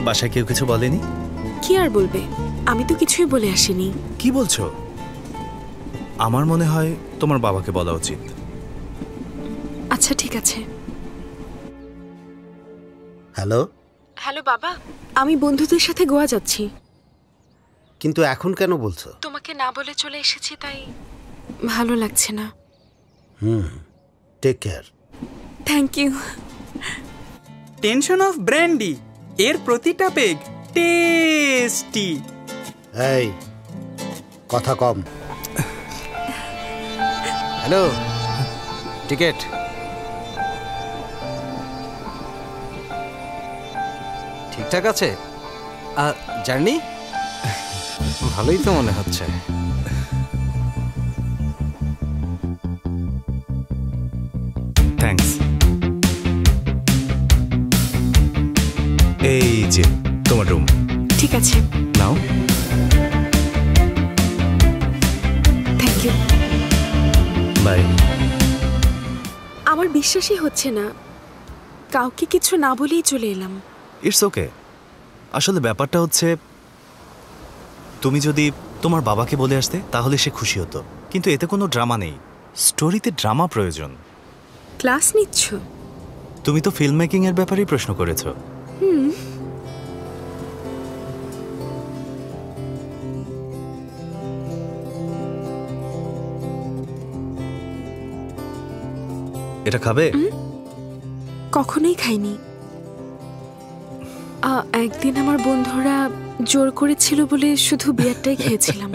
বাসায় কেউ কিছু বলেনি? কি আর বলবে, আমি তো কিছুই বলে আসিনি। কি বলছো? আমার মনে হয় তোমার বাবাকে বলা উচিত। আচ্ছা ঠিক আছে। হ্যালো। হ্যালো বাবা, আমি বন্ধুদের সাথে গোয়া যাচ্ছি। কিন্তু এখন কেন বলছো? তোমাকে না বলে চলে এসেছি, তাই ভালো লাগছে না। Take care. Thank you. Tension of brandy, এর প্রতিটা পেগ টেস্টি। এই কথা কম। Hello, ticket. ঠিকঠাক আছে? জার্নি ভালোই তো মনে হচ্ছে। থ্যাঙ্কস। এই যে তোমার রুম। ঠিক আছে, নাও। Thank you. বাই। আমার বিশ্বাসই হচ্ছে না, কাউকে কিছু না বলেই চলে এলাম। It's okay. আসলে ব্যাপারটা হচ্ছে, তুমি যদি তোমার বাবাকে বলে আসতে তাহলে সে খুশি হতো, কিন্তু এতে কোনো ড্রামা নেই। স্টোরিতে ড্রামা প্রয়োজন। ক্লাস নিচ্ছ? তুমি তো ফিল্ম মেকিং এর ব্যাপারেই প্রশ্ন করেছো। এটা খাবে? কখনোই খাইনি। একদিন আমার বন্ধুরা জোর করেছিল বলে শুধু বিয়ারটাই খেয়েছিলাম।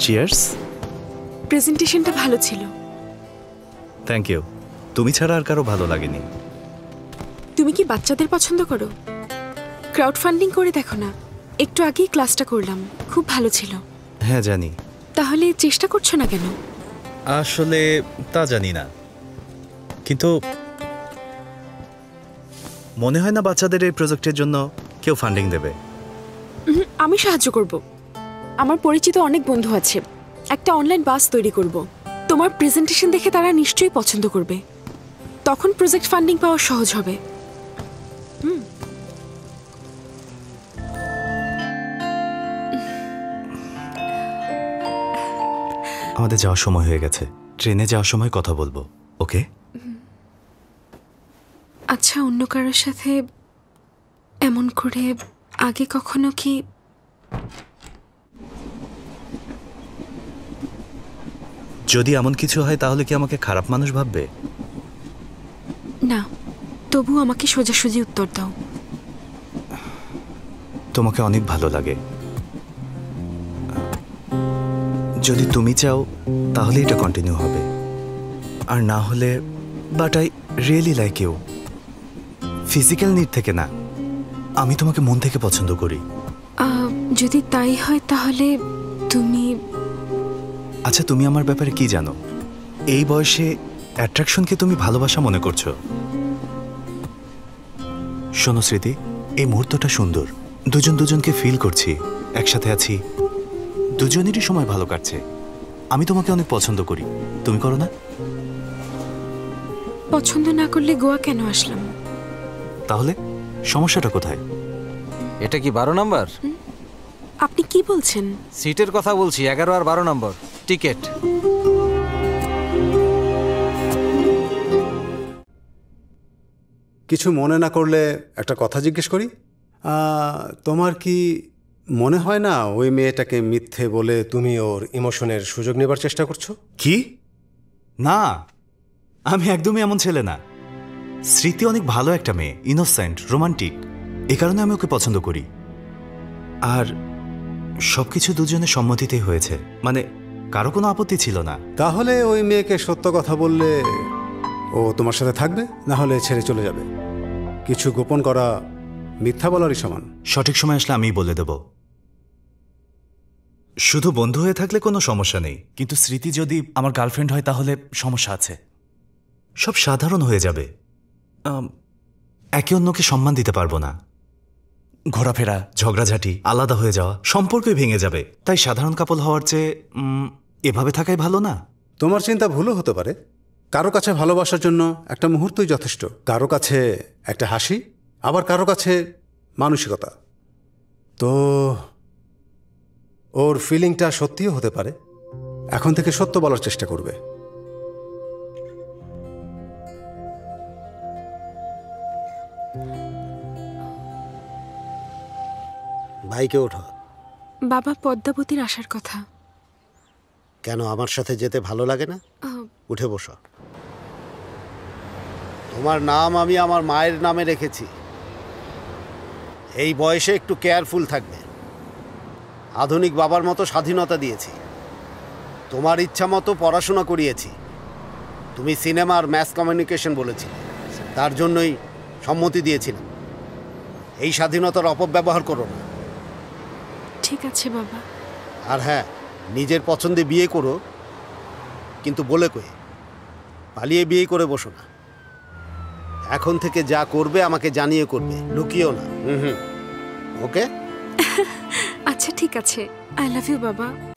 চিয়ার্স। প্রেজেন্টেশনটা ভালো ছিল। Thank you. তুমি ছাড়া আর কারো ভালো লাগেনি। তুমি কি বাচ্চাদের পছন্দ করো? ক্রাউড ফান্ডিং করে দেখো না, একটু আগেই ক্লাসটা করলাম, খুব ভালো ছিল। হ্যাঁ জানি। তাহলে চেষ্টা করছো না কেন? আসলে তা জানি না, কিন্তু মনে হয় না বাচ্চাদের এই প্রজেক্টের জন্য কেউ ফান্ডিং দেবে। আমি সাহায্য করব। আমার পরিচিত অনেক বন্ধু আছে, একটা অনলাইন বাস তৈরি করব। তোমার প্রেজেন্টেশন দেখে তারা নিশ্চয়ই পছন্দ করবে, তখন প্রজেক্ট ফান্ডিং পাওয়া সহজ হবে। আমাদের যাওয়ার সময় হয়ে গেছে, ট্রেনে যাওয়ার সময় কথা বলবো, ওকে? আচ্ছা, অন্য কারোর সাথে এমন করে আগে কখনো কি? যদি এমন কিছু হয় তাহলে কি আমাকে খারাপ মানুষ ভাববে? না, তবু আমাকে সোজাসুজি উত্তর দাও। তোমাকে অনেক ভালো লাগে। যদি তুমি চাও তাহলে এটা কন্টিনিউ হবে, আর না হলে, but I really like you. Physical need থেকে না, আমি তোমাকে মন থেকে পছন্দ করি। যদি তাই হয় তাহলে তুমি... আচ্ছা, তুমি আমার ব্যাপারে কি জানো? এই বয়সে অ্যাট্রাকশনকে তুমি ভালোবাসা মনে করছো? শোনো স্মৃতি, এই মুহূর্তটা সুন্দর, দুজন দুজনকে ফিল করছি, একসাথে আছি, দুজনেরই সময় ভালো কাটছে। আমি তোমাকে অনেক পছন্দ করি, তুমি করো না? পছন্দ না করলে গোয়া কেন আসলাম? তাহলে সমস্যাটা কোথায়? এটা কি 12 নম্বর? আপনি কি বলছেন? সিটের কথা বলছি, 11 আর 12 নম্বর টিকেট। কিছু মনে না করলে একটা কথা জিজ্ঞেস করি। তোমার কি মনে হয় না ওই মেয়েটাকে মিথ্যে বলে তুমি ওর ইমোশনের সুযোগ নেবার চেষ্টা করছো? কি না, আমি একদমই এমন ছেলে না। স্মৃতি অনেক ভালো একটা মেয়ে, ইনোসেন্ট, রোমান্টিক, এই কারণে আমি ওকে পছন্দ করি। আর সবকিছু দুজনের সম্মতিতেই হয়েছে, মানে কারো কোনো আপত্তি ছিল না। তাহলে ওই মেয়েকে সত্য কথা বললে ও তোমার সাথে থাকবে, না হলে ছেড়ে চলে যাবে। কিছু গোপন করা মিথ্যা বলারই সমান। সঠিক সময় আসলে আমিই বলে দেব। শুধু বন্ধু হয়ে থাকলে কোনো সমস্যা নেই, কিন্তু স্মৃতি যদি আমার গার্লফ্রেন্ড হয় তাহলে সমস্যা আছে। সব সাধারণ হয়ে যাবে, একে অন্যকে সম্মান দিতে পারবো না, ঘোরাফেরা, ঝগড়াঝাটি, আলাদা হয়ে যাওয়া, সম্পর্কই ভেঙে যাবে। তাই সাধারণ কাপল হওয়ার চেয়ে এভাবে থাকাই ভালো না? তোমার চিন্তা ভুলও হতে পারে। কারো কাছে ভালোবাসার জন্য একটা মুহূর্তই যথেষ্ট, কারো কাছে একটা হাসি, আবার কারো কাছে মানসিকতা। তো ওর ফিলিংটা সত্যিও হতে পারে। এখন থেকে সত্য বলার চেষ্টা করবে। ভাইকে ওঠো। বাবা পদ্মাবতীর আসার কথা। কেন, আমার সাথে যেতে ভালো লাগে না? আহ, উঠে বসো। তোমার নাম আমি আমার মায়ের নামে রেখেছি। এই বয়সে একটু কেয়ারফুল থাকবে। আধুনিক বাবার মতো স্বাধীনতা দিয়েছি, তোমার ইচ্ছা মতো পড়াশোনা করিয়েছি। তুমি সিনেমা আর ম্যাস কমিউনিকেশন বলেছিলে, তার জন্যই সম্মতি দিয়েছিলাম। এই স্বাধীনতার অপব্যবহার করো না। ঠিক আছে বাবা। আর হ্যাঁ, নিজের পছন্দে বিয়ে করো, কিন্তু বলে কয়ে। পালিয়ে বিয়ে করে বসো না। এখন থেকে যা করবে আমাকে জানিয়ে করবে, লুকিও না। ওকে? আচ্ছা ঠিক আছে। আই লাভ ইউ বাবা।